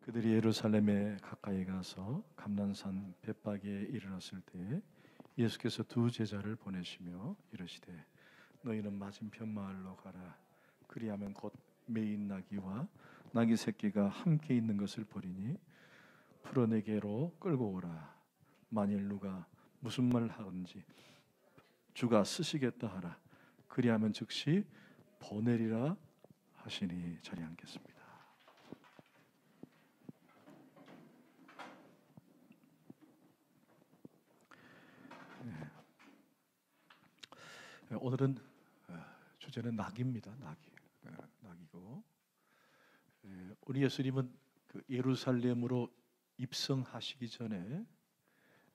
그들이 예루살렘에 가까이 가서 감난산 벳박에 이르렀을 때 예수께서 두 제자를 보내시며 이르시되 너희는 맞은편 마을로 가라. 그리하면 곧 매인 나귀와 나귀 새끼가 함께 있는 것을 보리니 풀어내게로 끌고 오라. 만일 누가 무슨 말 하든지 주가 쓰시겠다 하라. 그리하면 즉시 보내리라 하시니. 자리에 앉겠습니다. 오늘은 주제는 낙입니다. 낙이고 우리 예수님은 그 예루살렘으로 입성하시기 전에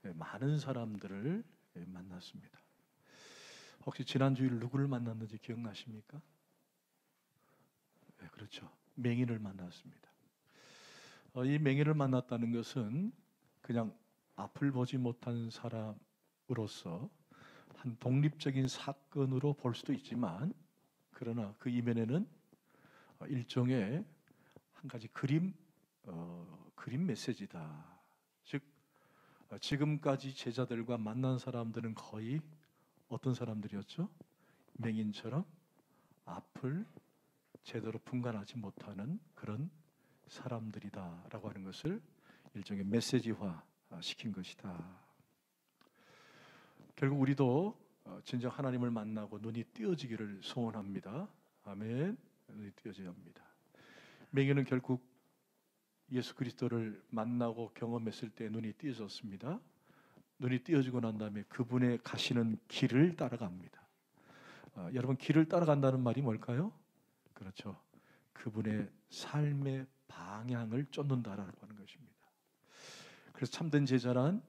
많은 사람들을 만났습니다. 혹시 지난 주일 누구를 만났는지 기억나십니까? 네, 그렇죠. 맹인을 만났습니다. 이 맹인을 만났다는 것은 그냥 앞을 보지 못한 사람으로서 한 독립적인 사건으로 볼 수도 있지만, 그러나 그 이면에는 일종의 한 가지 그림 메시지다. 즉 지금까지 제자들과 만난 사람들은 거의 어떤 사람들이었죠? 맹인처럼 앞을 제대로 분간하지 못하는 그런 사람들이다라고 하는 것을 일종의 메시지화 시킨 것이다. 결국 우리도 진정 하나님을 만나고 눈이 띄어지기를 소원합니다. 아멘. 눈이 띄어져야 합니다. 맹인은 결국 예수 그리스도를 만나고 경험했을 때 눈이 띄어졌습니다. 눈이 띄어지고 난 다음에 그분의 가시는 길을 따라갑니다. 여러분, 길을 따라간다는 말이 뭘까요? 그렇죠. 그분의 삶의 방향을 쫓는다라고 하는 것입니다. 그래서 참된 제자란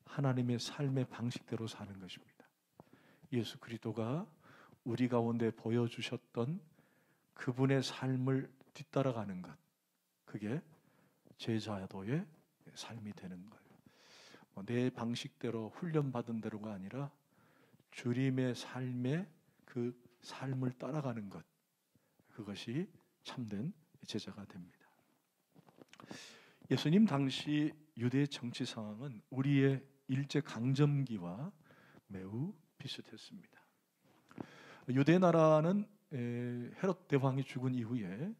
하나님의 삶의 방식대로 사는 것입니다. 예수 그리스도가 우리 가운데 보여주셨던 그분의 삶을 뒤따라가는 것, 그게 제자도의 삶이 되는 거예요. 내 방식대로 훈련받은 대로가 아니라 주님의 삶의 그 삶을 따라가는 것, 그것이 참된 제자가 됩니다. 예수님 당시 유대 정치 상황은 우리의 일제 강점기와 매우 비슷했습니다. 유대 나라는 헤롯 대왕이 죽은 이후에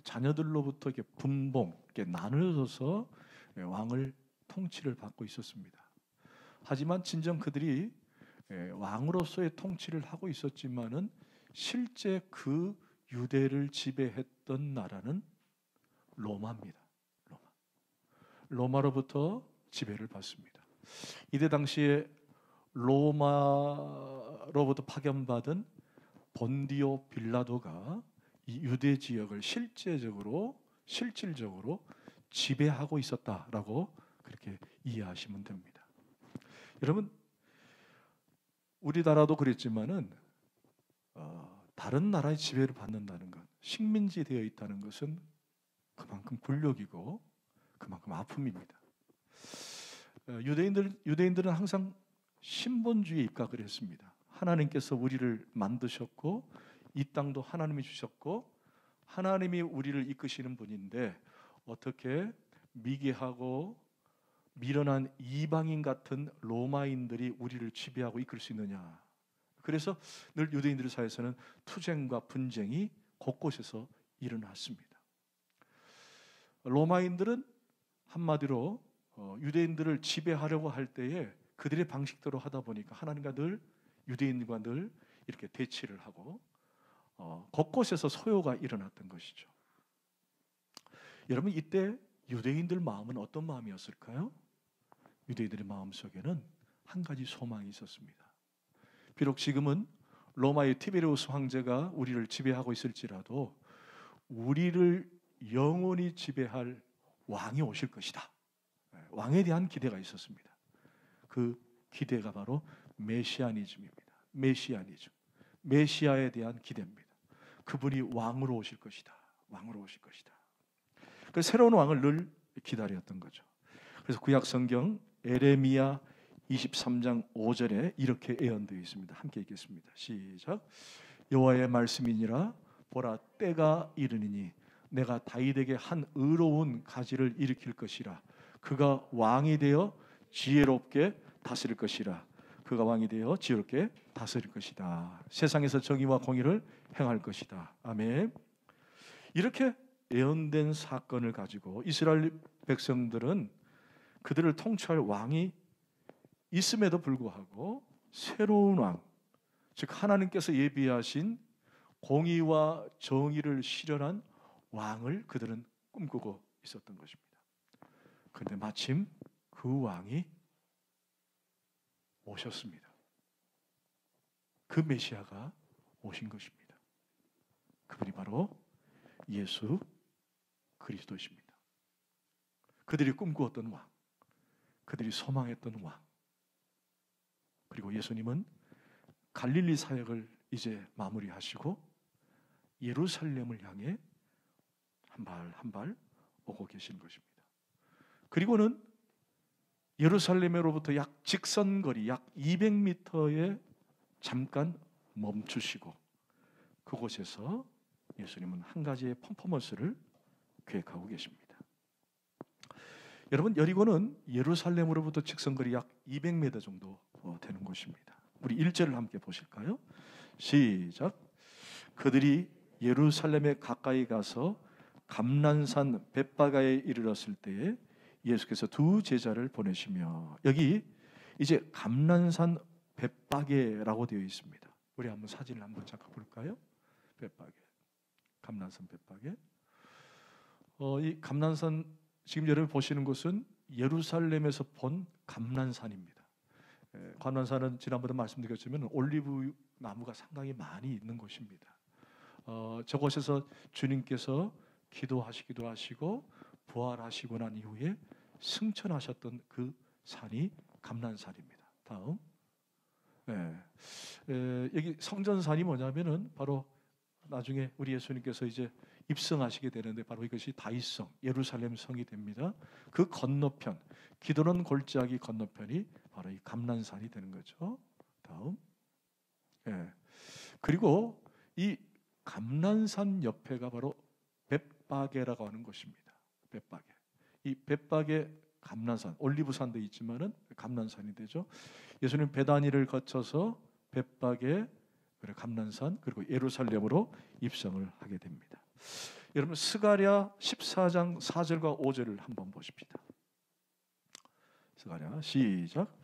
자녀들로부터 이렇게 분봉, 이렇게 나누어져서 왕을 통치를 받고 있었습니다. 하지만 진정 그들이 왕으로서의 통치를 하고 있었지만은 실제 그 유대를 지배했던 나라는 로마입니다. 로마로부터 지배를 받습니다. 이때 당시에 로마로부터 파견받은 본디오 빌라도가 이 유대 지역을 실질적으로 지배하고 있었다라고 그렇게 이해하시면 됩니다. 여러분, 우리나라도 그랬지만은 다른 나라의 지배를 받는다는 것, 식민지 되어 있다는 것은 그만큼 굴욕이고 그만큼 아픔입니다. 유대인들은 항상 신본주의에 입각을 했습니다. 하나님께서 우리를 만드셨고 이 땅도 하나님이 주셨고 하나님이 우리를 이끄시는 분인데 어떻게 미개하고 미련한 이방인 같은 로마인들이 우리를 지배하고 이끌 수 있느냐. 그래서 늘 유대인들 사이에서는 투쟁과 분쟁이 곳곳에서 일어났습니다. 로마인들은 한마디로 유대인들을 지배하려고 할 때에 그들의 방식대로 하다 보니까 하나님과 늘 유대인들과 늘 이렇게 대치를 하고 곳곳에서 소요가 일어났던 것이죠. 여러분, 이때 유대인들 마음은 어떤 마음이었을까요? 유대인들의 마음속에는 한 가지 소망이 있었습니다. 비록 지금은 로마의 티베리우스 황제가 우리를 지배하고 있을지라도 우리를 영원히 지배할 왕이 오실 것이다. 왕에 대한 기대가 있었습니다. 그 기대가 바로 메시아니즘입니다. 메시아에 대한 기대입니다. 그분이 왕으로 오실 것이다. 그 새로운 왕을 늘 기다렸던 거죠. 그래서 구약 성경 에레미야 23장 5절에 이렇게 예언되어 있습니다. 함께 읽겠습니다. 시작. 여호와의 말씀이니라. 보라, 때가 이르니니 내가 다윗에게 한 의로운 가지를 일으킬 것이라. 그가 왕이 되어 지혜롭게 다스릴 것이라. 그가 왕이 되어 지혜롭게 다스릴 것이다. 세상에서 정의와 공의를 행할 것이다. 아멘. 이렇게 예언된 사건을 가지고 이스라엘 백성들은 그들을 통치할 왕이 있음에도 불구하고 새로운 왕, 즉 하나님께서 예비하신 공의와 정의를 실현한 왕을 그들은 꿈꾸고 있었던 것입니다. 그런데 마침 그 왕이 오셨습니다. 그 메시아가 오신 것입니다. 그분이 바로 예수 그리스도이십니다. 그들이 꿈꾸었던 왕, 그들이 소망했던 왕. 그리고 예수님은 갈릴리 사역을 이제 마무리하시고 예루살렘을 향해 한 발 한 발 오고 계신 것입니다. 그리고는 예루살렘으로부터 약 직선거리 약 200m에 잠깐 멈추시고 그곳에서 예수님은 한 가지의 퍼포먼스를 계획하고 계십니다. 여러분, 여리고는 예루살렘으로부터 직선거리 약 200m 정도 되는 곳입니다. 우리 1절을 함께 보실까요? 시작. 그들이 예루살렘에 가까이 가서 감난산 벳바가에 이르렀을 때에 예수께서 두 제자를 보내시며, 여기 이제 감난산 벳바게라고 되어 있습니다. 우리 한번 사진을 한번 잠깐 볼까요? 벳바게, 감난산 벳바게. 이 감난산 지금 여러분 보시는 곳은 예루살렘에서 본 감난산입니다. 감난산은 지난번에 말씀드렸지만 올리브 나무가 상당히 많이 있는 곳입니다. 저곳에서 주님께서 기도하시기도 하시고 부활하시고 난 이후에 승천하셨던 그 산이 감난산입니다. 다음, 여기 성전산이 뭐냐면은 바로 나중에 우리 예수님께서 이제 입성하시게 되는데 바로 이것이 다윗성, 예루살렘 성이 됩니다. 그 건너편, 기도는 골짜기 건너편이 바로 이 감난산이 되는 거죠. 다음, 그리고 이 감난산 옆에가 바로 벳바게라고 하는 곳입니다. 벳바게. 이 벳바게 감난산, 올리브산도 있지만은 감난산이 되죠. 예수님 베다니를 거쳐서 벳바게, 감난산, 그리고 예루살렘으로 입성을 하게 됩니다. 여러분, 스가랴 14장 4절과 5절을 한번 보십시다. 스가랴 시작.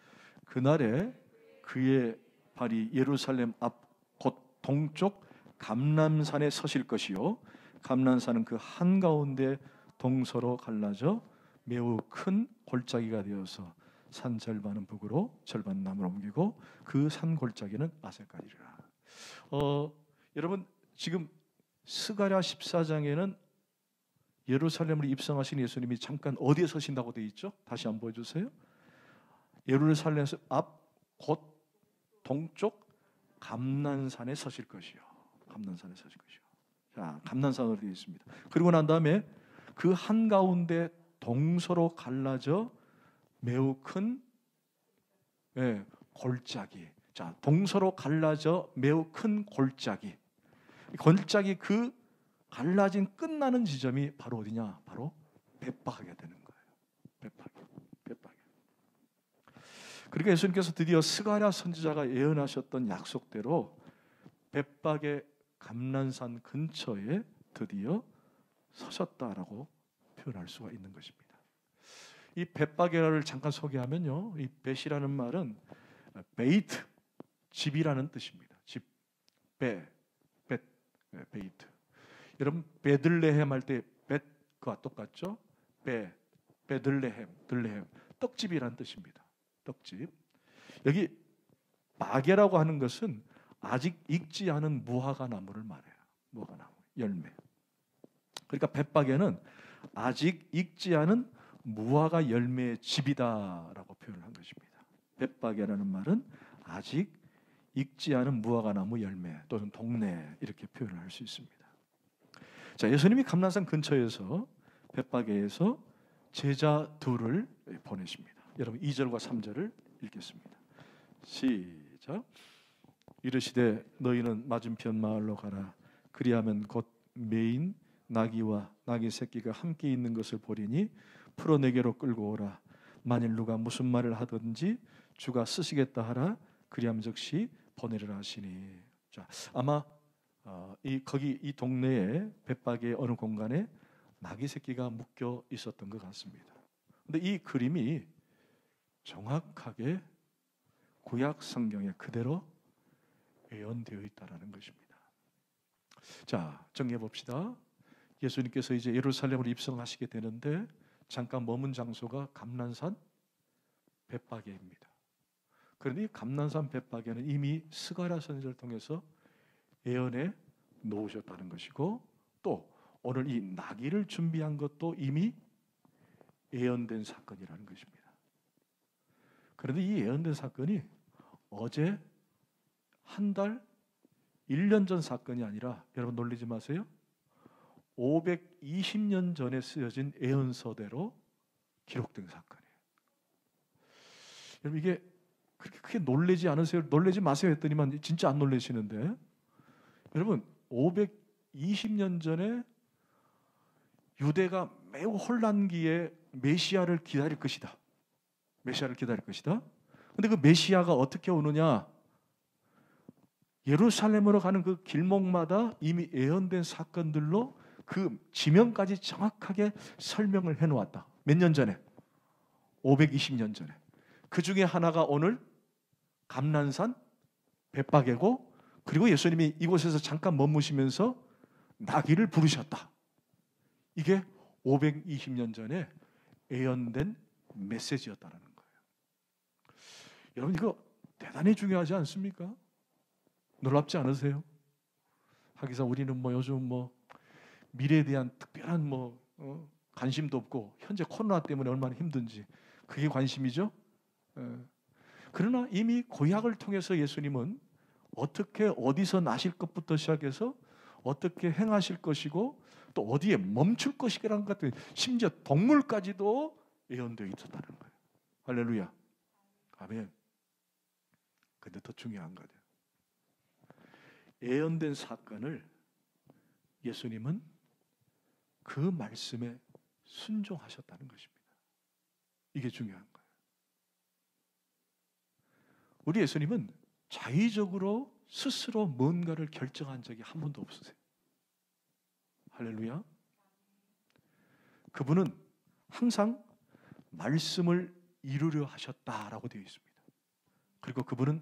그날에 그의 발이 예루살렘 앞 곧 동쪽 감람산에 서실 것이요 감람산은 그 한가운데 동서로 갈라져 매우 큰 골짜기가 되어서 산 절반은 북으로 절반은 남으로 옮기고 그 산 골짜기는 아세까지리라. 여러분, 지금 스가랴 14장에는 예루살렘으로 입성하신 예수님이 잠깐 어디에 서신다고 되어 있죠? 다시 한번 보여주세요. 예루살렘에서 앞 곧 동쪽 감난산에 서실 것이요. 감난산에 서실 것이요. 자, 감난산으로 되어 있습니다. 그리고 난 다음에 그 한가운데 동서로 갈라져 매우 큰 골짜기. 자, 동서로 갈라져 매우 큰 골짜기. 골짜기 그 갈라진 끝나는 지점이 바로 어디냐? 바로 벳바게가 되는 거예요. 벳바게. 그러니까 예수님께서 드디어 스가랴 선지자가 예언하셨던 약속대로 벳바게 감난산 근처에 드디어 서셨다라고 표현할 수가 있는 것입니다. 이 벳바게를 잠깐 소개하면요, 이 벳이라는 말은 베이트, 집이라는 뜻입니다. 집, 베이트. 여러분, 베들레헴 할 때 벳과 똑같죠? 베들레헴, 떡집이라는 뜻입니다. 떡집. 여기 바게라고 하는 것은 아직 익지 않은 무화과 나무를 말해요. 무화과 나무, 열매. 그러니까 벳바게는 아직 익지 않은 무화과 열매의 집이다라고 표현을 한 것입니다. 벳바게라는 말은 아직 익지 않은 무화과 나무 열매 또는 동네, 이렇게 표현을 할 수 있습니다. 자, 예수님이 감난산 근처에서 벳바게에서 제자 둘을 보내십니다. 여러분 2절과 3절을 읽겠습니다. 시작. 이르시되 너희는 맞은편 마을로 가라. 그리하면 곧 메인 나귀와 나귀 새끼가 함께 있는 것을 보리니 풀어 내게로 끌고 오라. 만일 누가 무슨 말을 하든지 주가 쓰시겠다 하라. 그리함 즉시 보내리라 하시니. 자, 아마 거기 이 동네에 벳박의 어느 공간에 나귀 새끼가 묶여 있었던 것 같습니다. 근데 이 그림이 정확하게 구약 성경에 그대로 예언되어 있다라는 것입니다. 자, 정리해 봅시다. 예수님께서 이제 예루살렘으로 입성하시게 되는데 잠깐 머문 장소가 감난산 벳박에입니다. 그런데 이 감난산 벳박에는 이미 스가랴 선지자를 통해서 예언해 놓으셨다는 것이고, 또 오늘 이 나귀를 준비한 것도 이미 예언된 사건이라는 것입니다. 그런데 이 예언된 사건이 어제 한 달, 1년 전 사건이 아니라, 여러분 놀리지 마세요. 520년 전에 쓰여진 예언서대로 기록된 사건이에요. 여러분 이게 그렇게 크게 놀라지 않으세요? 놀라지 마세요 했더니만 진짜 안 놀라시는데, 여러분 520년 전에 유대가 매우 혼란기에 메시아를 기다릴 것이다. 메시아를 기다릴 것이다. 근데 그 메시아가 어떻게 오느냐? 예루살렘으로 가는 그 길목마다 이미 예언된 사건들로 그 지명까지 정확하게 설명을 해놓았다. 몇 년 전에? 520년 전에. 그 중에 하나가 오늘 감난산 벳박이고, 그리고 예수님이 이곳에서 잠깐 머무시면서 나귀를 부르셨다. 이게 520년 전에 예언된 메시지였다는 거예요. 여러분 이거 대단히 중요하지 않습니까? 놀랍지 않으세요? 하기사 우리는 뭐 요즘 뭐 미래에 대한 특별한 관심도 없고, 현재 코로나 때문에 얼마나 힘든지 그게 관심이죠. 그러나 이미 구약을 통해서 예수님은 어떻게 어디서 나실 것부터 시작해서 어떻게 행하실 것이고 또 어디에 멈출 것이라는 것 같은, 심지어 동물까지도 예언되어 있었다는 거예요. 할렐루야. 아멘. 근데 더 중요한 거죠. 예언된 사건을 예수님은 그 말씀에 순종하셨다는 것입니다. 이게 중요한 거예요. 우리 예수님은 자의적으로 스스로 뭔가를 결정한 적이 한 번도 없으세요. 할렐루야. 그분은 항상 말씀을 이루려 하셨다라고 되어 있습니다. 그리고 그분은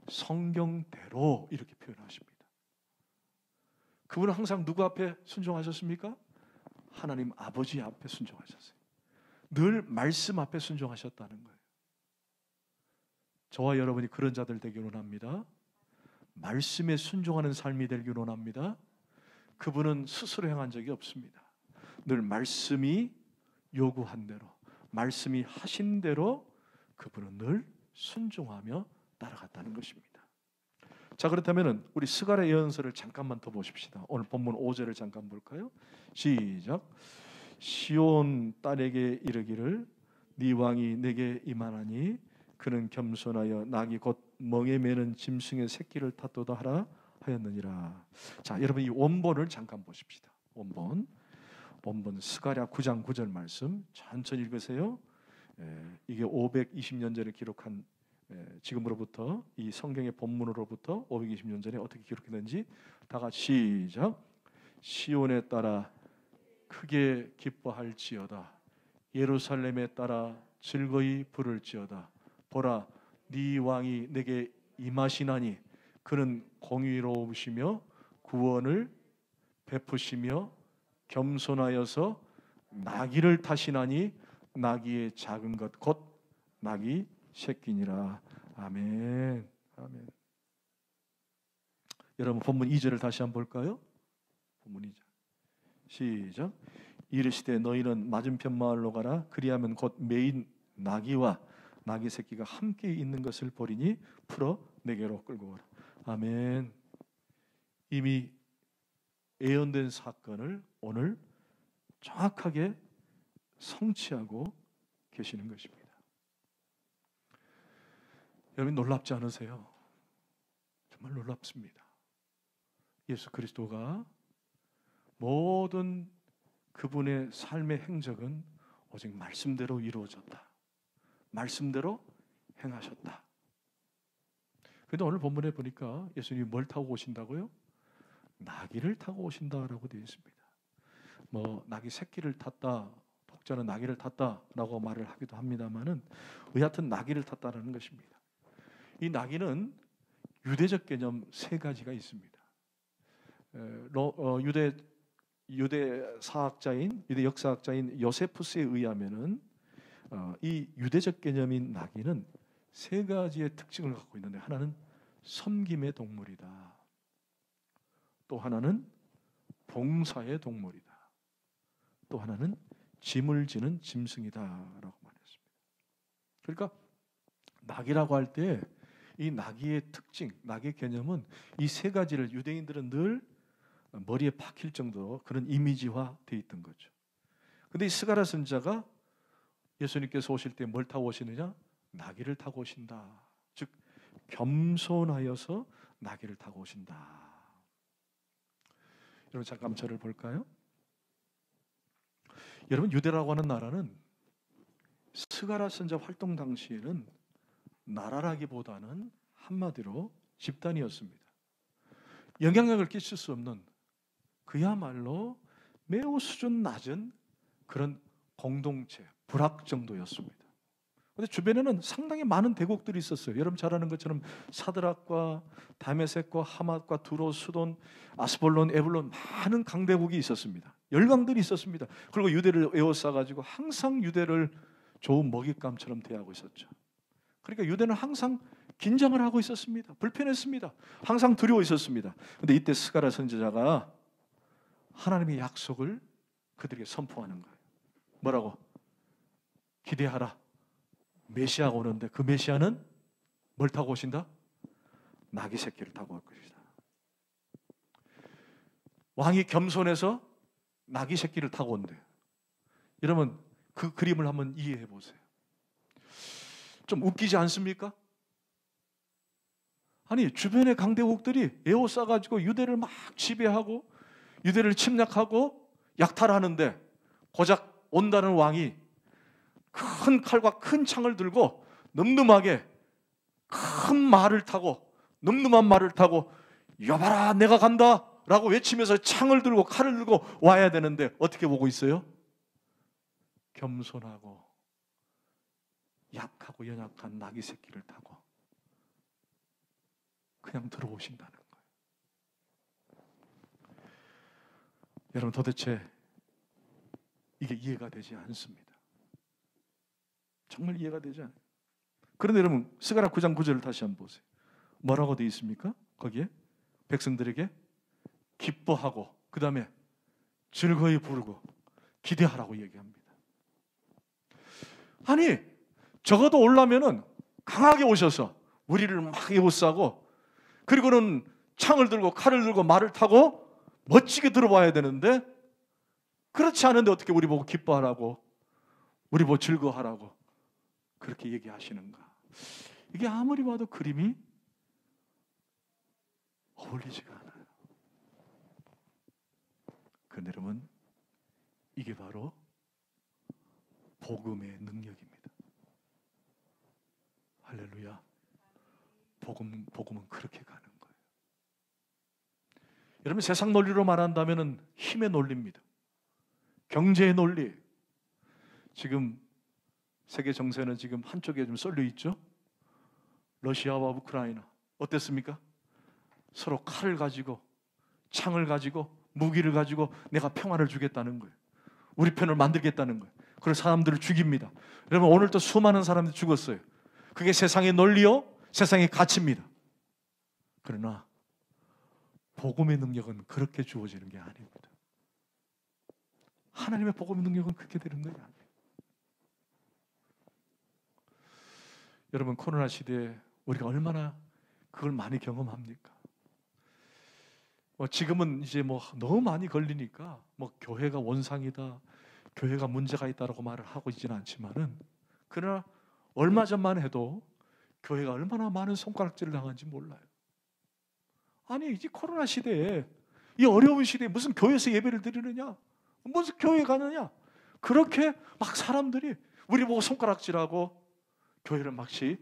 성경대로 이렇게 표현하십니다. 그분은 항상 누구 앞에 순종하셨습니까? 하나님 아버지 앞에 순종하셨어요. 늘 말씀 앞에 순종하셨다는 거예요. 저와 여러분이 그런 자들 되길 원합니다. 말씀에 순종하는 삶이 되길 원합니다. 그분은 스스로 행한 적이 없습니다. 늘 말씀이 요구한 대로, 말씀이 하신 대로 그분은 늘 순종하며 따라갔다는 것입니다. 자, 그렇다면 우리 스가랴 예언서를 잠깐만 더 보십시다. 오늘 본문 5절을 잠깐 볼까요? 시작. 시온 딸에게 이르기를 네 왕이 내게 임하나니 그는 겸손하여 낙이 곧 멍에 매는 짐승의 새끼를 탓도다 하라 하였느니라. 자, 여러분 이 원본을 잠깐 보십시다. 원본 스가랴 9장 9절 말씀 천천히 읽으세요. 이게 520년 전에 기록한, 지금으로부터 이 성경의 본문으로부터 520년 전에 어떻게 기록했는지 다 같이 시작. 시온에 따라 크게 기뻐할지어다. 예루살렘에 따라 즐거이 부를지어다. 보라, 네 왕이 내게 임하시나니 그는 공의로우시며 구원을 베푸시며 겸손하여서 나귀를 타시나니 나귀의 작은 것 곧 나귀 새끼니라. 아멘. 아멘. 여러분 본문 2절을 다시 한번 볼까요? 본문 2절 시작. 이르시되 너희는 맞은편 마을로 가라. 그리하면 곧 매인 나귀와 나귀 새끼가 함께 있는 것을 보리니 풀어 내게로 끌고 오라. 아멘. 이미 예언된 사건을 오늘 정확하게 성취하고 계시는 것입니다. 여러분 놀랍지 않으세요? 정말 놀랍습니다. 예수 그리스도가 모든 그분의 삶의 행적은 오직 말씀대로 이루어졌다. 말씀대로 행하셨다. 그런데 오늘 본문에 보니까 예수님이 뭘 타고 오신다고요? 나귀를 타고 오신다라고 되어 있습니다. 뭐 나귀 새끼를 탔다, 독자는 나귀를 탔다라고 말을 하기도 합니다만은 여하튼 나귀를 탔다라는 것입니다. 이 나귀는 유대적 개념 세 가지가 있습니다. 유대 사학자인, 유대 역사학자인 요세푸스에 의하면은 이 유대적 개념인 나귀는 세 가지의 특징을 갖고 있는데, 하나는 섬김의 동물이다. 또 하나는 봉사의 동물이다. 또 하나는 짐을 지는 짐승이다라고 말했습니다. 그러니까 나귀라고 할 때 이 나귀의 특징, 나귀의 개념은 이 세 가지를 유대인들은 늘 머리에 박힐 정도로 그런 이미지화되어 있던 거죠. 그런데 이 스가랴 선지자가 예수님께서 오실 때 뭘 타고 오시느냐? 나귀를 타고 오신다. 즉 겸손하여서 나귀를 타고 오신다. 여러분 잠깐 저를 볼까요? 여러분 유대라고 하는 나라는 스가랴 선지자 활동 당시에는 나라라기보다는 한마디로 집단이었습니다. 영향력을 끼칠 수 없는 그야말로 매우 수준 낮은 그런 공동체, 불악 정도였습니다. 그런데 주변에는 상당히 많은 대국들이 있었어요. 여러분 잘 아는 것처럼 사드락과 다메섹과 하맛과 두로, 수돈, 아스볼론, 에블론 많은 강대국이 있었습니다. 열강들이 있었습니다. 그리고 유대를 에워싸가지고 항상 유대를 좋은 먹잇감처럼 대하고 있었죠. 그러니까 유대는 항상 긴장을 하고 있었습니다. 불편했습니다. 항상 두려워 있었습니다. 그런데 이때 스가랴 선지자가 하나님의 약속을 그들에게 선포하는 거예요. 뭐라고? 기대하라. 메시아가 오는데 그 메시아는 뭘 타고 오신다? 나귀 새끼를 타고 올 것이다. 왕이 겸손해서 나귀 새끼를 타고 온대요. 여러분 그 그림을 한번 이해해 보세요. 좀 웃기지 않습니까? 아니 주변의 강대국들이 에워싸가지고 유대를 막 지배하고 유대를 침략하고 약탈하는데 고작 온다는 왕이 큰 칼과 큰 창을 들고 늠름하게 큰 말을 타고 늠름한 말을 타고 여봐라 내가 간다 라고 외치면서 창을 들고 칼을 들고 와야 되는데 어떻게 보고 있어요? 겸손하고 약하고 연약한 나귀 새끼를 타고 그냥 들어오신다는 거예요. 여러분 도대체 이게 이해가 되지 않습니다. 정말 이해가 되지 않아요. 그런데 여러분 스가랴 9장 9절을 다시 한번 보세요. 뭐라고 되어 있습니까? 거기에 백성들에게 기뻐하고 그 다음에 즐거이 부르고 기대하라고 얘기합니다. 아니 적어도 오려면은 강하게 오셔서 우리를 막 에워싸고 그리고는 창을 들고 칼을 들고 말을 타고 멋지게 들어와야 되는데 그렇지 않은데 어떻게 우리 보고 기뻐하라고 우리 보고 즐거워하라고 그렇게 얘기하시는가? 이게 아무리 봐도 그림이 어울리지가 않아요. 그런데 여러분 이게 바로 복음의 능력입니다. 할렐루야. 복음은 그렇게 가는 거예요. 여러분 세상 논리로 말한다면 힘의 논리입니다. 경제의 논리. 지금 세계 정세는 지금 한쪽에 좀 쏠려 있죠. 러시아와 우크라이나 어땠습니까? 서로 칼을 가지고 창을 가지고 무기를 가지고 내가 평화를 주겠다는 거예요. 우리 편을 만들겠다는 거예요. 그래서 사람들을 죽입니다. 여러분 오늘도 수많은 사람들이 죽었어요. 그게 세상의 논리요, 세상의 가치입니다. 그러나 복음의 능력은 그렇게 주어지는 게 아닙니다. 하나님의 복음의 능력은 그렇게 되는 거예요. 여러분 코로나 시대에 우리가 얼마나 그걸 많이 경험합니까? 지금은 이제 너무 많이 걸리니까 교회가 원상이다, 교회가 문제가 있다라고 말을 하고 있지는 않지만은 그러나 얼마 전만 해도 교회가 얼마나 많은 손가락질을 당한지 몰라요. 아니 이제 코로나 시대에 이 어려운 시대에 무슨 교회에서 예배를 드리느냐, 무슨 교회 가느냐, 그렇게 막 사람들이 우리 보고 손가락질하고 교회를 마치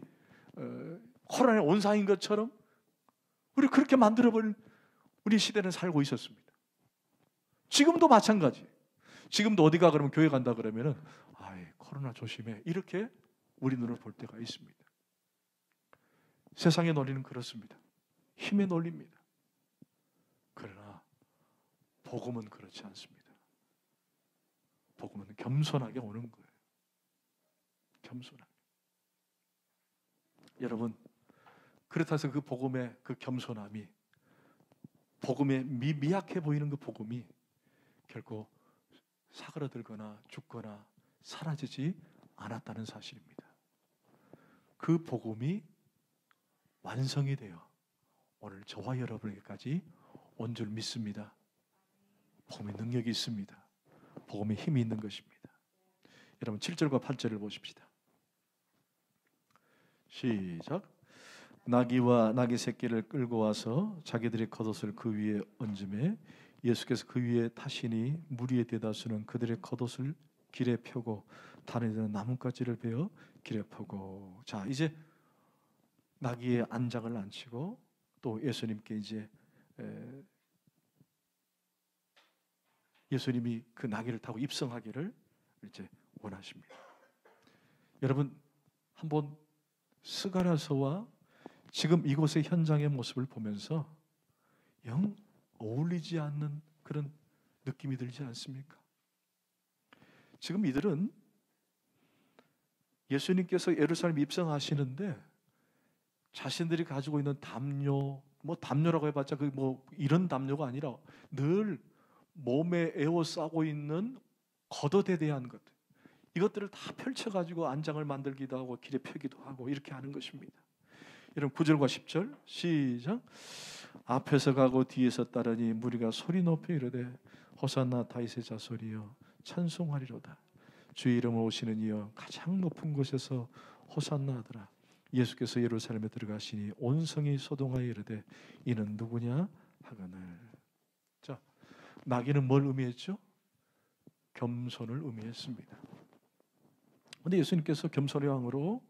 코로나에 온상인 것처럼 우리 그렇게 만들어버린 우리 시대는 살고 있었습니다. 지금도 마찬가지. 지금도 어디가 그러면 교회 간다 그러면은 아이 코로나 조심해 이렇게 우리 눈을 볼 때가 있습니다. 세상의 논리는 그렇습니다. 힘의 논리입니다. 그러나 복음은 그렇지 않습니다. 복음은 겸손하게 오는 거예요. 겸손하게. 여러분, 그렇다 해서 그 복음의 그 겸손함이, 복음의 미약해 보이는 그 복음이 결코 사그라들거나 죽거나 사라지지 않았다는 사실입니다. 그 복음이 완성이 되어 오늘 저와 여러분에게까지 온 줄 믿습니다. 복음의 능력이 있습니다. 복음의 힘이 있는 것입니다. 여러분 7절과 8절을 보십시다. 시작. 나귀와 나귀 새끼를 끌고 와서 자기들의 겉옷을 그 위에 얹음에 예수께서 그 위에 타시니 무리의 대다수는 그들의 겉옷을 길에 펴고 다른 이들은 나뭇가지를 베어 길에 펴고. 자, 이제 나귀의 안장을 앉히고 또 예수님께 이제 예수님이 그 나귀를 타고 입성하기를 이제 원하십니다. 여러분 한번 스가랴서와 지금 이곳의 현장의 모습을 보면서 영 어울리지 않는 그런 느낌이 들지 않습니까? 지금 이들은 예수님께서 예루살렘 입성하시는데 자신들이 가지고 있는 담요, 뭐 담요라고 해봤자 그 뭐 이런 담요가 아니라 늘 몸에 에워싸고 있는 겉옷에 대한 것, 이것들을 다 펼쳐가지고 안장을 만들기도 하고 길에 펴기도 하고 이렇게 하는 것입니다. 여러분 9절과 10절 시작. 앞에서 가고 뒤에서 따르니 무리가 소리 높여 이르되 호산나 다윗의 자손이여 찬송하리로다. 주의 이름으로 오시는 이여 가장 높은 곳에서 호산나 하더라. 예수께서 예루살렘에 들어가시니 온 성이 소동하여 이르되 이는 누구냐 하거늘. 자, 나귀는 뭘 의미했죠? 겸손을 의미했습니다. 그런데 예수님께서 겸손의 왕으로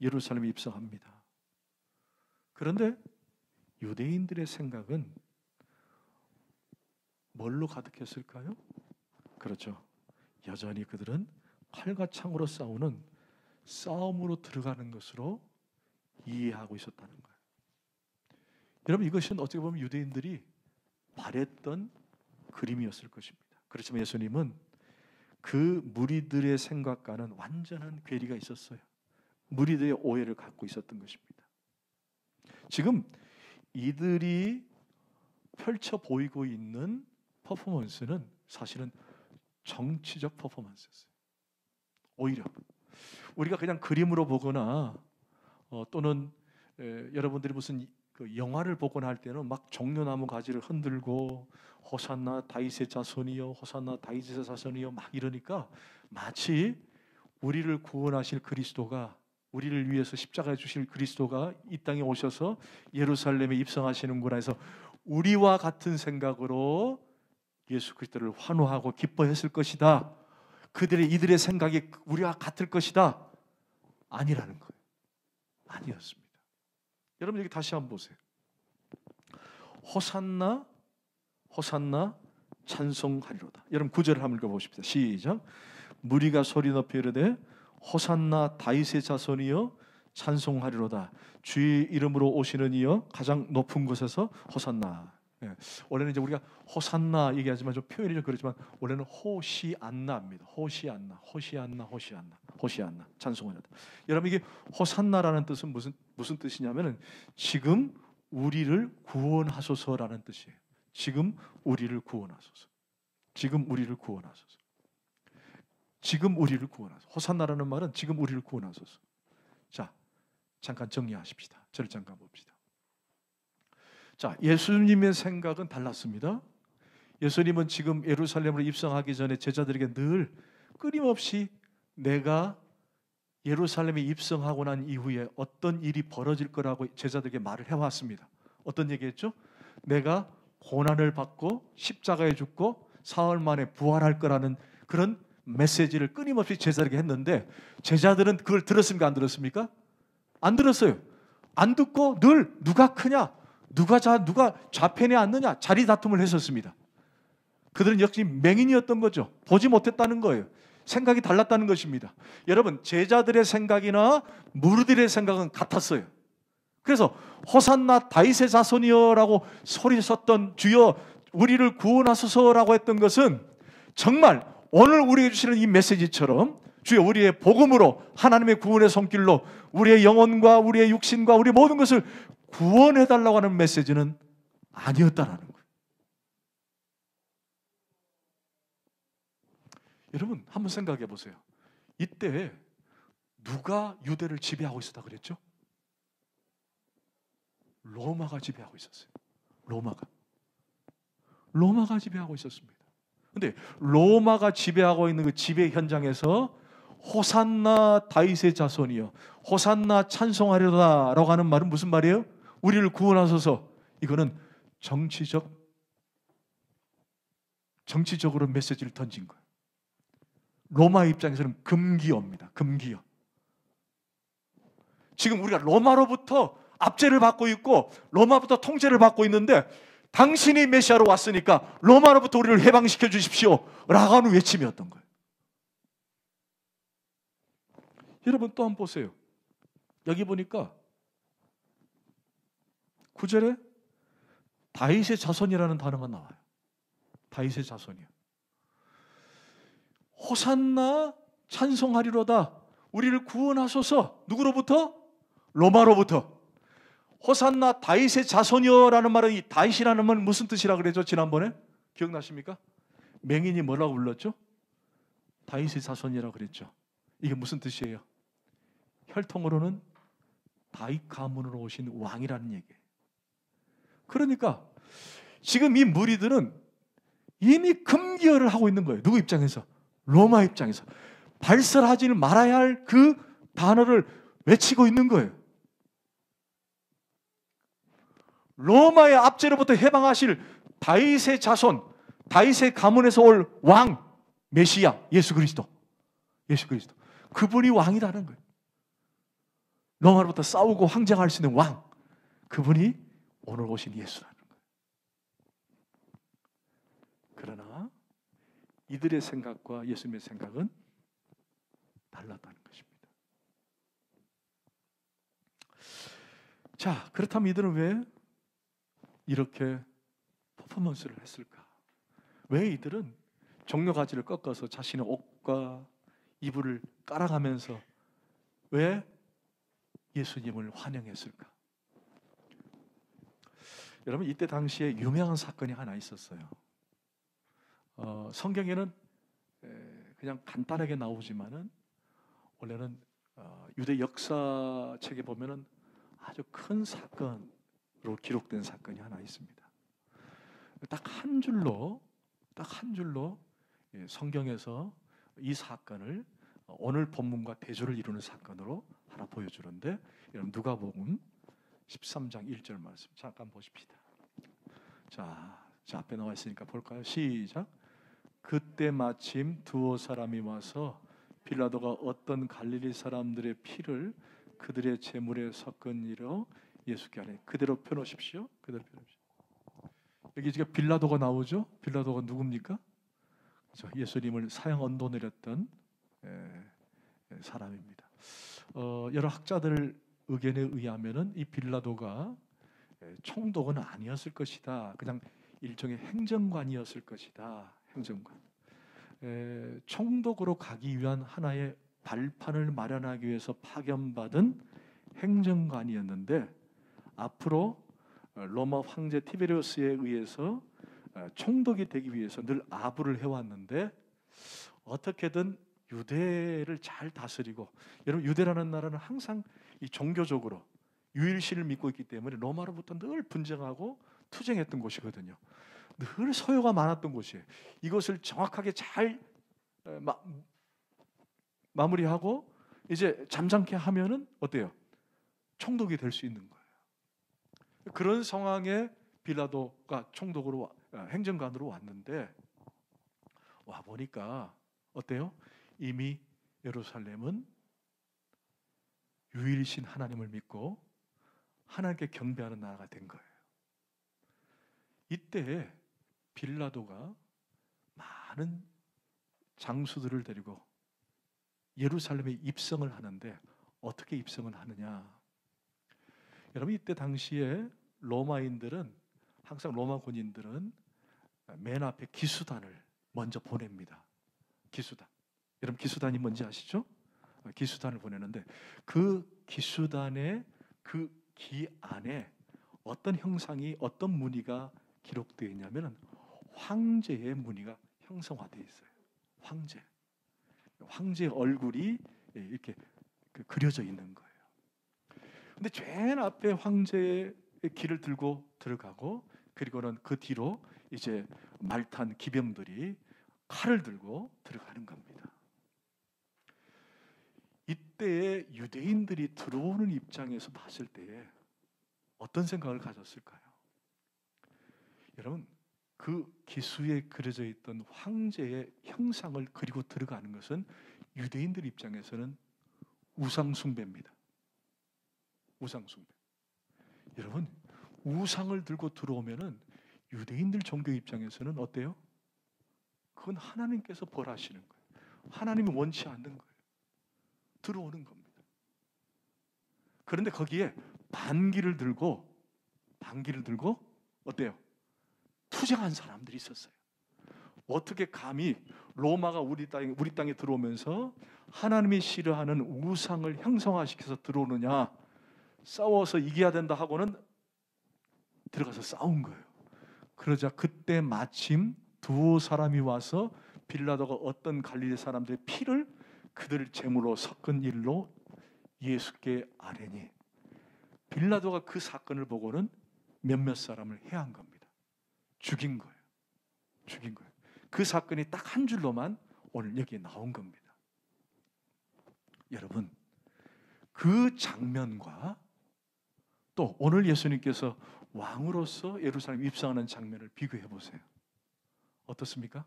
예루살렘에 입성합니다. 그런데 유대인들의 생각은 뭘로 가득했을까요? 그렇죠. 여전히 그들은 칼과 창으로 싸우는 싸움으로 들어가는 것으로 이해하고 있었다는 거예요. 여러분 이것은 어떻게 보면 유대인들이 바랬던 그림이었을 것입니다. 그렇지만 예수님은 그 무리들의 생각과는 완전한 괴리가 있었어요. 무리들의 오해를 갖고 있었던 것입니다. 지금 이들이 펼쳐 보이고 있는 퍼포먼스는 사실은 정치적 퍼포먼스였어요. 오히려 우리가 그냥 그림으로 보거나 또는 여러분들이 무슨 그 영화를 보거나 할 때는 막 종려나무 가지를 흔들고 호산나 다윗의 자손이여 호산나 다윗의 자손이여 막 이러니까 마치 우리를 구원하실 그리스도가, 우리를 위해서 십자가에 주실 그리스도가 이 땅에 오셔서 예루살렘에 입성하시는구나 해서 우리와 같은 생각으로 예수 그리스도를 환호하고 기뻐했을 것이다. 이들의 생각이 우리와 같을 것이다. 아니라는 거예요. 아니었습니다. 여러분 여기 다시 한번 보세요. 호산나 호산나 찬송하리로다. 여러분 9절을 한번 읽어보십시다. 시작. 무리가 소리 높여 이르되 호산나 다윗의 자손이여 찬송하리로다. 주의 이름으로 오시는 이여 가장 높은 곳에서 호산나. 원래는 이제 우리가 호산나 얘기하지만 좀 표현이 좀 그렇지만 원래는 호시안나입니다. 호시안나 찬송하리로다. 여러분 이게 호산나라는 뜻은 무슨 뜻이냐면은 지금 우리를 구원하소서라는 뜻이에요. 지금 우리를 구원하소서. 지금 우리를 구원하소서. 지금 우리를 구원하소서. 호산나라는 말은 지금 우리를 구원하소서. 자, 잠깐 정리하십시다. 저를 잠깐 봅시다. 자, 예수님의 생각은 달랐습니다. 예수님은 지금 예루살렘으로 입성하기 전에 제자들에게 늘 끊임없이 내가 예루살렘에 입성하고 난 이후에 어떤 일이 벌어질 거라고 제자들에게 말을 해왔습니다. 어떤 얘기했죠? 내가 고난을 받고 십자가에 죽고 사흘 만에 부활할 거라는 그런 메시지를 끊임없이 제자들에게 했는데 제자들은 그걸 들었습니까? 안 들었습니까? 안 들었어요. 안 듣고 늘 누가 크냐, 누가 좌편에 앉느냐 자리 다툼을 했었습니다. 그들은 역시 맹인이었던 거죠. 보지 못했다는 거예요. 생각이 달랐다는 것입니다. 여러분, 제자들의 생각이나 무리들의 생각은 같았어요. 그래서 호산나 다윗의 자손이여라고 소리 쳤던 주여 우리를 구원하소서라고 했던 것은 정말 오늘 우리에게 주시는 이 메시지처럼 주여 우리의 복음으로 하나님의 구원의 손길로 우리의 영혼과 우리의 육신과 우리의 모든 것을 구원해달라고 하는 메시지는 아니었다라는 거예요. 여러분 한번 생각해 보세요. 이때 누가 유대를 지배하고 있었다 그랬죠? 로마가 지배하고 있었어요. 로마가 지배하고 있었습니다. 근데 로마가 지배하고 있는 그 지배 현장에서 호산나 다윗의 자손이여 호산나 찬송하려다 라고 하는 말은 무슨 말이에요? 우리를 구원하소서. 이거는 정치적으로 메시지를 던진 거예요. 로마 입장에서는 금기어입니다. 금기어. 지금 우리가 로마로부터 압제를 받고 있고 로마부터 통제를 받고 있는데 당신이 메시아로 왔으니까 로마로부터 우리를 해방시켜 주십시오 라고 하는 외침이었던 거예요. 여러분 또 한번 보세요. 여기 보니까 9절에 다윗의 자손이라는 단어가 나와요. 다윗의 자손이요. 호산나 찬송하리로다. 우리를 구원하소서. 누구로부터? 로마로부터. 호산나 다윗의 자손이여라는 말은 이 다윗이라는 말은 무슨 뜻이라 그랬죠? 지난번에 기억나십니까? 맹인이 뭐라고 불렀죠? 다윗의 자손이라고 그랬죠. 이게 무슨 뜻이에요? 혈통으로는 다윗 가문으로 오신 왕이라는 얘기예요. 그러니까 지금 이 무리들은 이미 금기어를 하고 있는 거예요. 누구 입장에서? 로마 입장에서 발설하지 말아야 할 그 단어를 외치고 있는 거예요. 로마의 압제로부터 해방하실 다윗의 자손, 다윗의 가문에서 올 왕, 메시아, 예수 그리스도. 그분이 왕이라는 거예요. 로마로부터 싸우고 항쟁할 수 있는 왕, 그분이 오늘 오신 예수라는 거예요. 그러나 이들의 생각과 예수님의 생각은 달랐다는 것입니다. 자, 그렇다면 이들은 왜 이렇게 퍼포먼스를 했을까? 왜 이들은 종려가지를 꺾어서 자신의 옷과 이불을 깔아가면서 왜 예수님을 환영했을까? 여러분 이때 당시에 유명한 사건이 하나 있었어요. 성경에는 그냥 간단하게 나오지만은 원래는 유대 역사책에 보면은 아주 큰 사건으로 기록된 사건이 하나 있습니다. 딱 한 줄로 성경에서 이 사건을 오늘 본문과 대조를 이루는 사건으로 하나 보여주는데, 여러분 누가복음 13장 1절 말씀 잠깐 보십시다. 자 앞에 나와 있으니까 볼까요? 시작. 그때 마침 두어 사람이 와서 빌라도가 어떤 갈릴리 사람들의 피를 그들의 제물에 섞은이로 예수께 하니 그대로 펴놓으십시오. 여기 지금 빌라도가 나오죠? 빌라도가 누굽니까? 그렇죠. 예수님을 사형 언도 내렸던 사람입니다. 여러 학자들 의견에 의하면은 이 빌라도가 총독은 아니었을 것이다. 그냥 일종의 행정관이었을 것이다. 행정관. 총독으로 가기 위한 하나의 발판을 마련하기 위해서 파견받은 행정관이었는데 앞으로 로마 황제 티베리우스에 의해서 총독이 되기 위해서 늘 아부를 해왔는데 어떻게든 유대를 잘 다스리고, 여러분 유대라는 나라는 항상 이 종교적으로 유일신을 믿고 있기 때문에 로마로부터 늘 분쟁하고 투쟁했던 곳이거든요. 늘 소요가 많았던 곳이에요. 이것을 정확하게 잘 마무리하고 이제 잠잠케 하면은 어때요? 총독이 될 수 있는 거예요. 그런 상황에 빌라도가 총독으로 행정관으로 왔는데 와 보니까 어때요? 이미 예루살렘은 유일신 하나님을 믿고 하나님께 경배하는 나라가 된 거예요. 이때 빌라도가 많은 장수들을 데리고 예루살렘에 입성을 하는데 어떻게 입성을 하느냐? 여러분 이때 당시에 로마인들은 항상 로마 군인들은 맨 앞에 기수단을 먼저 보냅니다. 기수단. 여러분 기수단이 뭔지 아시죠? 기수단을 보내는데 그 기수단의 그 기 안에 어떤 형상이 어떤 무늬가 기록되어 있냐면 황제의 무늬가 형성화되어 있어요. 황제의 얼굴이 이렇게 그려져 있는 거예요. 근데 맨 앞에 황제의 길을 들고 들어가고 그리고는 그 뒤로 이제 말탄 기병들이 칼을 들고 들어가는 겁니다. 이때에 유대인들이 들어오는 입장에서 봤을 때에 어떤 생각을 가졌을까요? 여러분 그 기수에 그려져 있던 황제의 형상을 그리고 들어가는 것은 유대인들 입장에서는 우상숭배입니다. 우상숭배. 여러분 우상을 들고 들어오면은 유대인들 종교 입장에서는 어때요? 그건 하나님께서 벌하시는 거예요. 하나님이 원치 않는 거예요. 들어오는 겁니다. 그런데 거기에 반기를 들고 어때요? 투쟁한 사람들이 있었어요. 어떻게 감히 로마가 우리 땅에 들어오면서 하나님이 싫어하는 우상을 형성화시켜서 들어오느냐, 싸워서 이겨야 된다 하고는 들어가서 싸운 거예요. 그러자 그때 마침 두 사람이 와서 빌라도가 어떤 갈릴리 사람들의 피를 그들 제물로 섞은 일로 예수께 아뢰니 빌라도가 그 사건을 보고는 몇몇 사람을 해한 겁니다. 죽인 거예요. 그 사건이 딱 한 줄로만 오늘 여기에 나온 겁니다. 여러분 그 장면과 또 오늘 예수님께서 왕으로서 예루살렘 입성하는 장면을 비교해 보세요. 어떻습니까?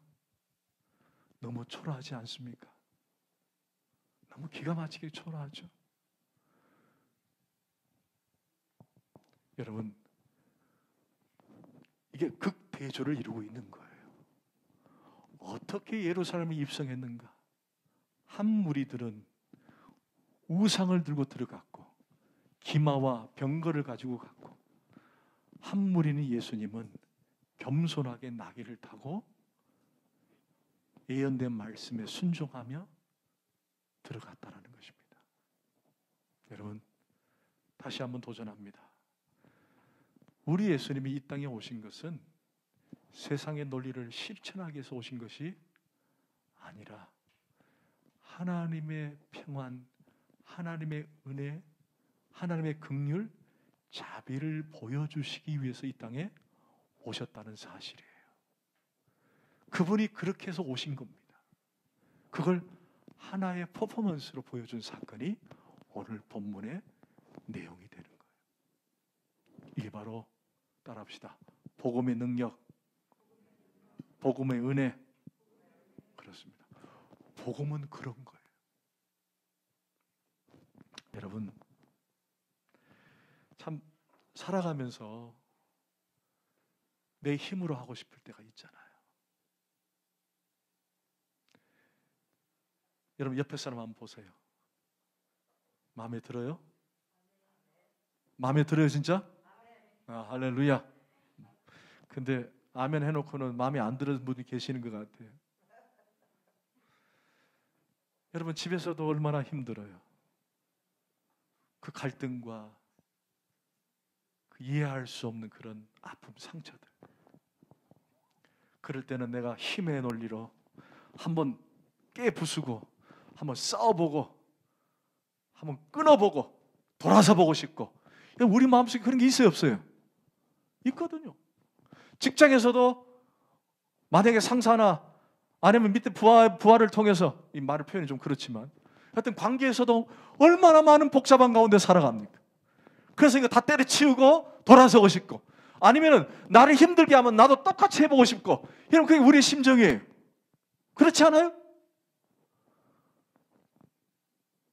너무 초라하지 않습니까? 너무 기가 막히게 초라하죠. 여러분 이게 극대조를 이루고 있는 거예요. 어떻게 예루살렘에 입성했는가? 한 무리들은 우상을 들고 들어갔고 기마와 병거를 가지고 갔고 한 무리는 예수님은 겸손하게 나귀를 타고 예언된 말씀에 순종하며 들어갔다라는 것입니다. 여러분 다시 한번 도전합니다. 우리 예수님이 이 땅에 오신 것은 세상의 논리를 실천하기 위해서 오신 것이 아니라 하나님의 평안, 하나님의 은혜, 하나님의 긍휼, 자비를 보여주시기 위해서 이 땅에 오셨다는 사실이에요. 그분이 그렇게 해서 오신 겁니다. 그걸 하나의 퍼포먼스로 보여준 사건이 오늘 본문의 내용이 되는 거예요. 이게 바로 따라합시다. 복음의 능력, 복음의 은혜. 그렇습니다. 복음은 그런 거예요. 여러분 참 살아가면서 내 힘으로 하고 싶을 때가 있잖아요. 여러분 옆에 사람 한번 보세요. 마음에 들어요? 마음에 들어요 진짜? 할렐루야. 근데 아멘 해놓고는 마음에 안 들어는 분이 계시는 것 같아요. 여러분 집에서도 얼마나 힘들어요. 그 갈등과 그 이해할 수 없는 그런 아픔, 상처들. 그럴 때는 내가 힘의 논리로 한번 깨부수고 한번 싸워보고 한번 끊어보고 돌아서 보고 싶고. 우리 마음속에 그런 게 있어요 없어요? 있거든요. 직장에서도 만약에 상사나 아니면 밑에 부하를 통해서, 이 말을 표현이 좀 그렇지만 하여튼 관계에서도 얼마나 많은 복잡한 가운데 살아갑니까? 그래서 이거 다 때려치우고 돌아서고 싶고, 아니면은 나를 힘들게 하면 나도 똑같이 해보고 싶고. 여러분, 그게 우리의 심정이에요. 그렇지 않아요?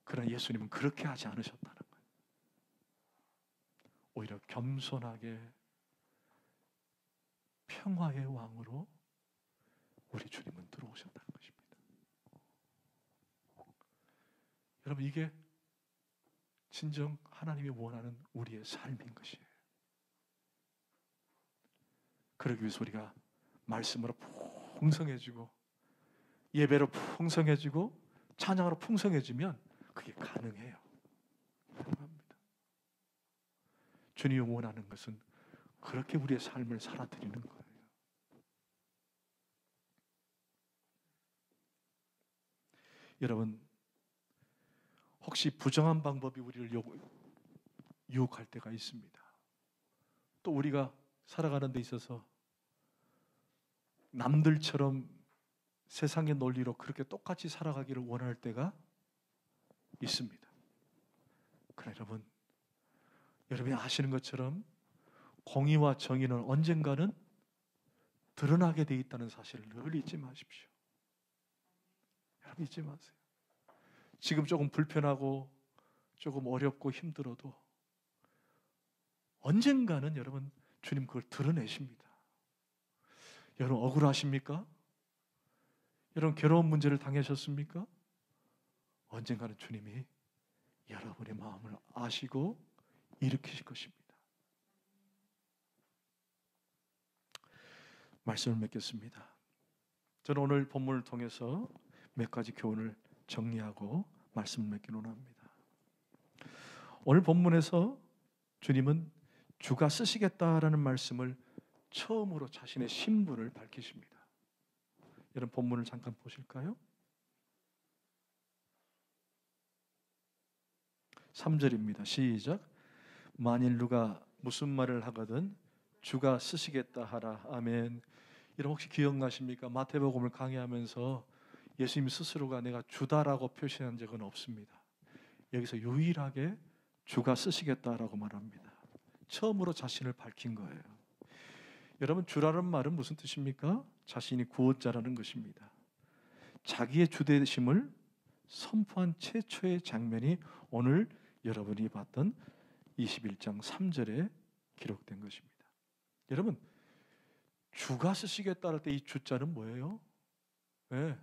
그러나 예수님은 그렇게 하지 않으셨다는 거예요. 오히려 겸손하게 평화의 왕으로 우리 주님은 들어오셨다는 것입니다. 여러분, 이게 진정 하나님이 원하는 우리의 삶인 것이에요. 그러기 위해서 우리가 말씀으로 풍성해지고 예배로 풍성해지고 찬양으로 풍성해지면 그게 가능해요. 가능합니다. 주님이 원하는 것은 그렇게 우리의 삶을 살아드리는 거예요. 여러분, 혹시 부정한 방법이 우리를 유혹할 때가 있습니다. 또 우리가 살아가는 데 있어서 남들처럼 세상의 논리로 그렇게 똑같이 살아가기를 원할 때가 있습니다. 그러나 여러분이 아시는 것처럼 공의와 정의는 언젠가는 드러나게 돼 있다는 사실을 늘 잊지 마십시오. 여러분, 잊지 마세요. 지금 조금 불편하고 조금 어렵고 힘들어도 언젠가는 여러분 주님 그걸 드러내십니다. 여러분, 억울하십니까? 여러분, 괴로운 문제를 당하셨습니까? 언젠가는 주님이 여러분의 마음을 아시고 일으키실 것입니다. 말씀을 맺겠습니다. 저는 오늘 본문을 통해서 몇 가지 교훈을 정리하고 말씀을 맺기로 합니다. 오늘 본문에서 주님은 주가 쓰시겠다라는 말씀을 처음으로 자신의 신분을 밝히십니다. 여러분, 본문을 잠깐 보실까요? 3절입니다. 시작. 만일 누가 무슨 말을 하거든 주가 쓰시겠다 하라. 아멘. 여러분, 혹시 기억나십니까? 마태복음을 강의하면서 예수님 스스로가 내가 주다라고 표시한 적은 없습니다. 여기서 유일하게 주가 쓰시겠다라고 말합니다. 처음으로 자신을 밝힌 거예요. 여러분, 주라는 말은 무슨 뜻입니까? 자신이 구원자라는 것입니다. 자기의 주되심을 선포한 최초의 장면이 오늘 여러분이 봤던 21장 3절에 기록된 것입니다. 여러분, 주가 쓰시겠다 할 때 이 주자는 뭐예요? 네,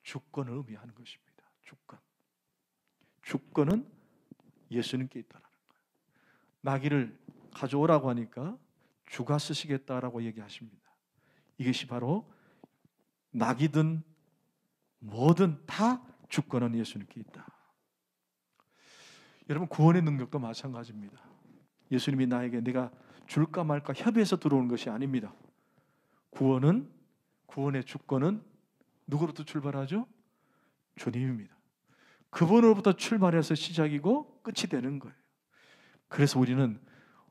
주권을 의미하는 것입니다. 주권은 예수님께 있다라는 거예요. 나귀를 가져오라고 하니까 주가 쓰시겠다라고 얘기하십니다. 이것이 바로 나귀든 뭐든 다 주권은 예수님께 있다. 여러분, 구원의 능력도 마찬가지입니다. 예수님이 나에게 내가 줄까 말까 협의해서 들어오는 것이 아닙니다. 구원의 주권은 누구로부터 출발하죠? 주님입니다. 그분으로부터 출발해서 시작이고 끝이 되는 거예요. 그래서 우리는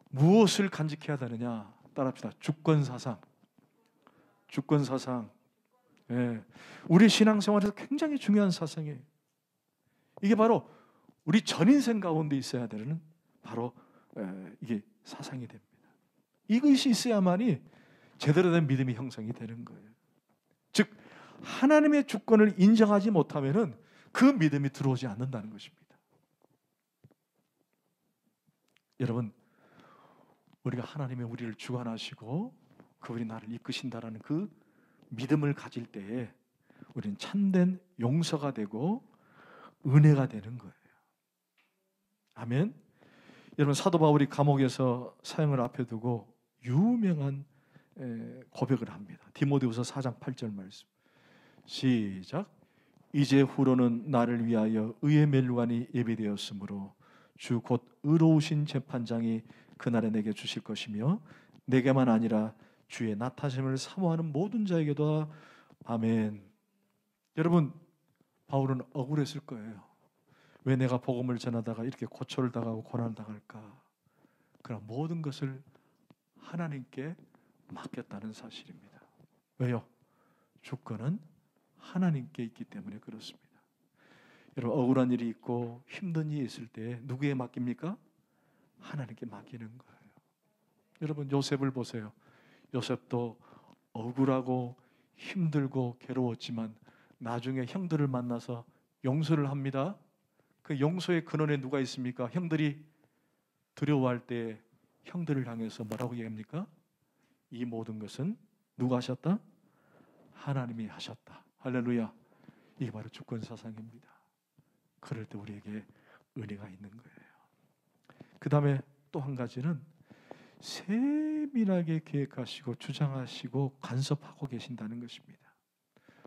무엇을 간직해야 되느냐? 따라합시다. 주권사상. 예. 우리 신앙생활에서 굉장히 중요한 사상이에요. 이게 바로 우리 전인생 가운데 있어야 되는 바로 이게 사상이 됩니다. 이것이 있어야만이 제대로 된 믿음이 형성이 되는 거예요. 즉 하나님의 주권을 인정하지 못하면은 그 믿음이 들어오지 않는다는 것입니다. 여러분, 우리가 하나님의 우리를 주관하시고 그분이 나를 이끄신다라는 그 믿음을 가질 때에 우리는 참된 용서가 되고 은혜가 되는 거예요. 아멘. 여러분, 사도 바울이 감옥에서 사형을 앞에 두고 유명한 고백을 합니다. 디모데후서 4장 8절 말씀. 시작. 이제 후로는 나를 위하여 의의 멸관이 예비되었으므로 주 곧 의로우신 재판장이 그날에 내게 주실 것이며 내게만 아니라 주의 나타심을 사모하는 모든 자에게도. 아멘. 여러분, 바울은 억울했을 거예요. 왜 내가 복음을 전하다가 이렇게 고초를 당하고 고난을 당할까? 그러나 모든 것을 하나님께 맡겼다는 사실입니다. 왜요? 주권은 하나님께 있기 때문에 그렇습니다. 여러분, 억울한 일이 있고 힘든 일이 있을 때 누구에 맡깁니까? 하나님께 맡기는 거예요. 여러분 요셉을 보세요. 요셉도 억울하고 힘들고 괴로웠지만 나중에 형들을 만나서 용서를 합니다. 그 용서의 근원에 누가 있습니까? 형들이 두려워할 때 형들을 향해서 뭐라고 얘기합니까? 이 모든 것은 누가 하셨다? 하나님이 하셨다. 할렐루야. 이게 바로 주권 사상입니다. 그럴 때 우리에게 은혜가 있는 거예요. 그 다음에 또 한 가지는 세밀하게 계획하시고 주장하시고 간섭하고 계신다는 것입니다.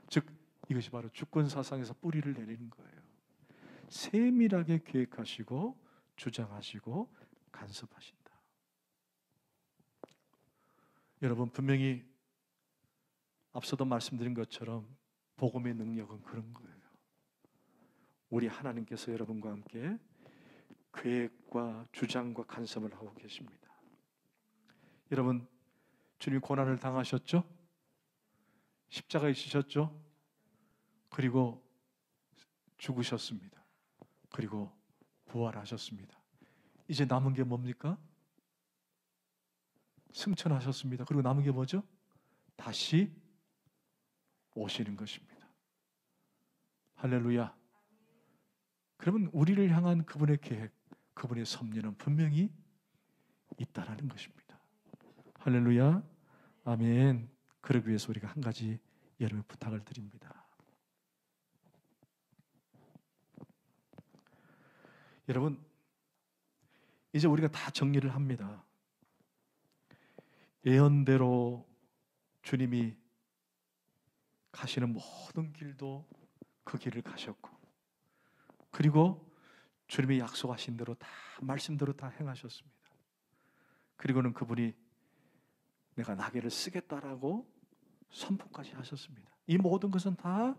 즉 이것이 바로 주권 사상에서 뿌리를 내리는 거예요. 세밀하게 계획하시고 주장하시고 간섭하신다. 여러분 분명히 앞서도 말씀드린 것처럼 복음의 능력은 그런 거예요. 우리 하나님께서 여러분과 함께 계획과 주장과 간섭을 하고 계십니다. 여러분 주님 고난을 당하셨죠? 십자가에 지셨죠? 그리고 죽으셨습니다. 그리고 부활하셨습니다. 이제 남은 게 뭡니까? 승천하셨습니다. 그리고 남은 게 뭐죠? 다시 오시는 것입니다. 할렐루야. 그러면 우리를 향한 그분의 계획, 그분의 섭리는 분명히 있다라는 것입니다. 할렐루야. 아멘. 그러기 위해서 우리가 한 가지 여러분 부탁을 드립니다. 여러분 이제 우리가 다 정리를 합니다. 예언대로 주님이 가시는 모든 길도 그 길을 가셨고, 그리고 주님이 약속하신 대로 다 말씀대로 다 행하셨습니다. 그리고는 그분이 내가 나귀를 쓰겠다라고 선포까지 하셨습니다. 이 모든 것은 다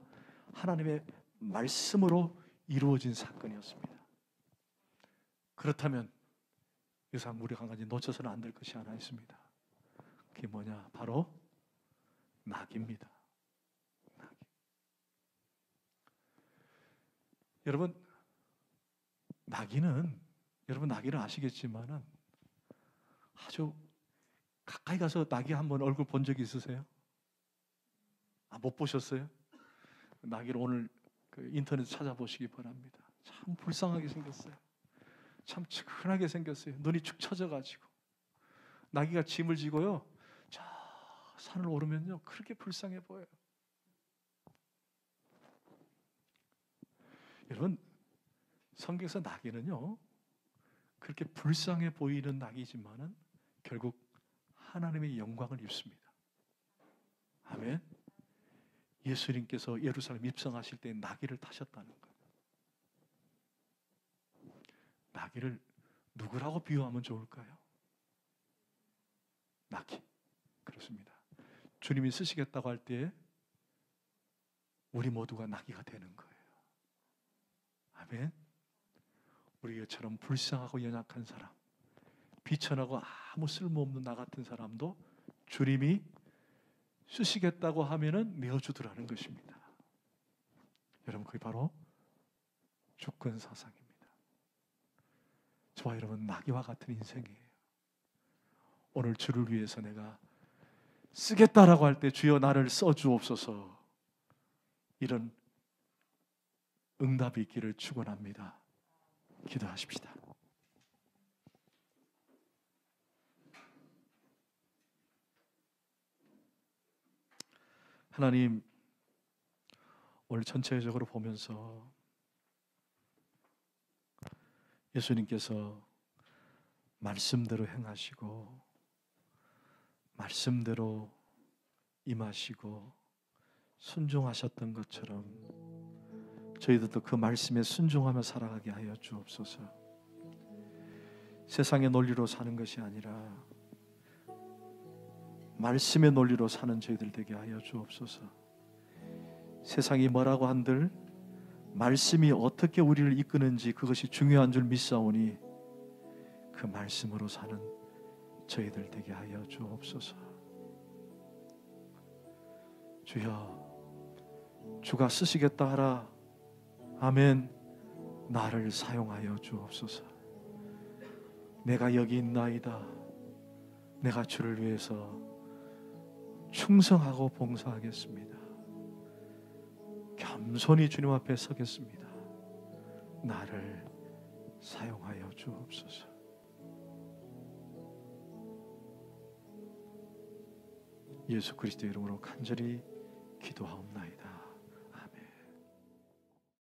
하나님의 말씀으로 이루어진 사건이었습니다. 그렇다면 이상 우리가 한 가지 놓쳐서는 안 될 것이 하나 있습니다. 그게 뭐냐? 바로 나귀입니다. 나귀. 여러분 나귀를 아시겠지만은 아주 가까이 가서 나귀 한번 얼굴 본 적이 있으세요? 못 보셨어요? 나귀를 오늘 그 인터넷 찾아보시기 바랍니다. 참 불쌍하게 생겼어요. 참 측은하게 생겼어요. 눈이 축 처져가지고. 나귀가 짐을 지고요, 저 산을 오르면요 그렇게 불쌍해 보여요. 여러분 성경에서 나귀는요 그렇게 불쌍해 보이는 나귀지만은 결국 하나님의 영광을 입습니다. 아멘. 예수님께서 예루살렘 입성하실 때 나귀를 타셨다는 거예요. 나귀를 누구라고 비유하면 좋을까요? 나귀. 그렇습니다. 주님이 쓰시겠다고 할 때 우리 모두가 나귀가 되는 거예요. 아멘. 우리처럼 불쌍하고 연약한 사람, 비천하고 아무 쓸모없는 나 같은 사람도 주님이 쓰시겠다고 하면은 내어주더라는 것입니다. 여러분 그게 바로 주권 사상입니다. 저와 여러분 나귀와 같은 인생이에요. 오늘 주를 위해서 내가 쓰겠다라고 할 때 주여 나를 써주옵소서, 이런 응답이 있기를 축원합니다. 기도하십시다. 하나님, 오늘 전체적으로 보면서 예수님께서 말씀대로 행하시고 말씀대로 임하시고 순종하셨던 것처럼 저희들도 그 말씀에 순종하며 살아가게 하여 주옵소서. 세상의 논리로 사는 것이 아니라 말씀의 논리로 사는 저희들 되게 하여 주옵소서. 세상이 뭐라고 한들 말씀이 어떻게 우리를 이끄는지 그것이 중요한 줄 믿사오니 그 말씀으로 사는 저희들 되게 하여 주옵소서. 주여, 주가 쓰시겠다 하라. 아멘. 나를 사용하여 주옵소서. 내가 여기 있나이다. 내가 주를 위해서 충성하고 봉사하겠습니다. 겸손히 주님 앞에 서겠습니다. 나를 사용하여 주옵소서. 예수 그리스도의 이름으로 간절히 기도하옵나이다.